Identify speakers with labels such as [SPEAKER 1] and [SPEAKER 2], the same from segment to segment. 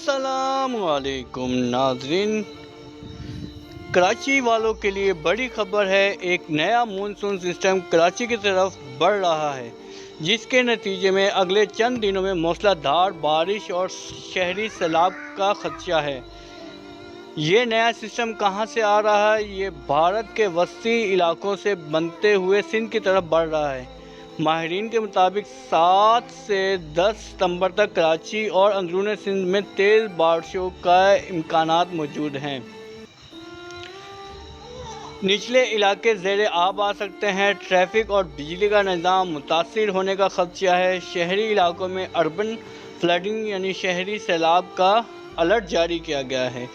[SPEAKER 1] अस्सलाम वालेकुम नाज़रीन। कराची वालों के लिए बड़ी खबर है। एक नया मानसून सिस्टम कराची की तरफ बढ़ रहा है, जिसके नतीजे में अगले चंद दिनों में मूसलाधार बारिश और शहरी सैलाब का खदशा है। ये नया सिस्टम कहां से आ रहा है? ये भारत के वसी इलाकों से बनते हुए सिंध की तरफ बढ़ रहा है। माहिरीन के मुताबिक 7 से 10 सितंबर तक कराची और अंदरूनी सिंध में तेज़ बारिशों का इम्कानात मौजूद हैं। निचले इलाके ज़ेरे आब आ सकते हैं। ट्रैफिक और बिजली का निज़ाम मुतासिर होने का खदशा है। शहरी इलाकों में अर्बन फ्लडिंग यानी शहरी सैलाब का अलर्ट जारी किया गया है।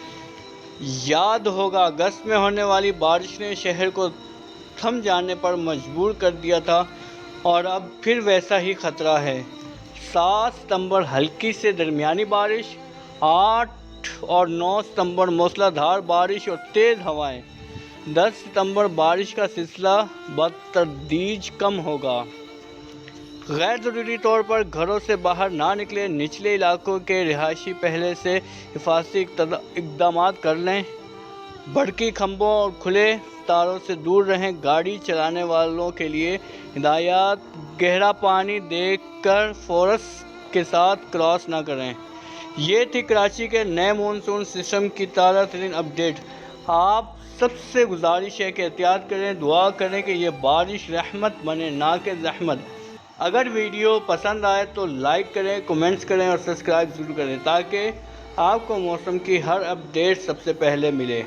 [SPEAKER 1] याद होगा, अगस्त में होने वाली बारिश ने शहर को थम जाने पर मजबूर कर दिया था और अब फिर वैसा ही खतरा है। 7 सितंबर हल्की से दरमियानी बारिश, 8 और 9 सितंबर मूसलाधार बारिश और तेज़ हवाएं। 10 सितंबर बारिश का सिलसिला बतदरीज कम होगा। गैर ज़रूरी तौर पर घरों से बाहर ना निकलें। निचले इलाकों के रिहायशी पहले से हिफाजती इक़दाम कर लें। भड़की खंभों और खुले तारों से दूर रहें। गाड़ी चलाने वालों के लिए हिदायत: गहरा पानी देखकर फोर्स के साथ क्रॉस ना करें। ये थी कराची के नए मानसून सिस्टम की ताज़ा तरीन अपडेट। आप सबसे गुजारिश है कि एहतियात करें, दुआ करें कि ये बारिश रहमत बने ना कि ज़हमत। अगर वीडियो पसंद आए तो लाइक करें, कमेंट्स करें और सब्सक्राइब ज़रूर करें, ताकि आपको मौसम की हर अपडेट सबसे पहले मिले।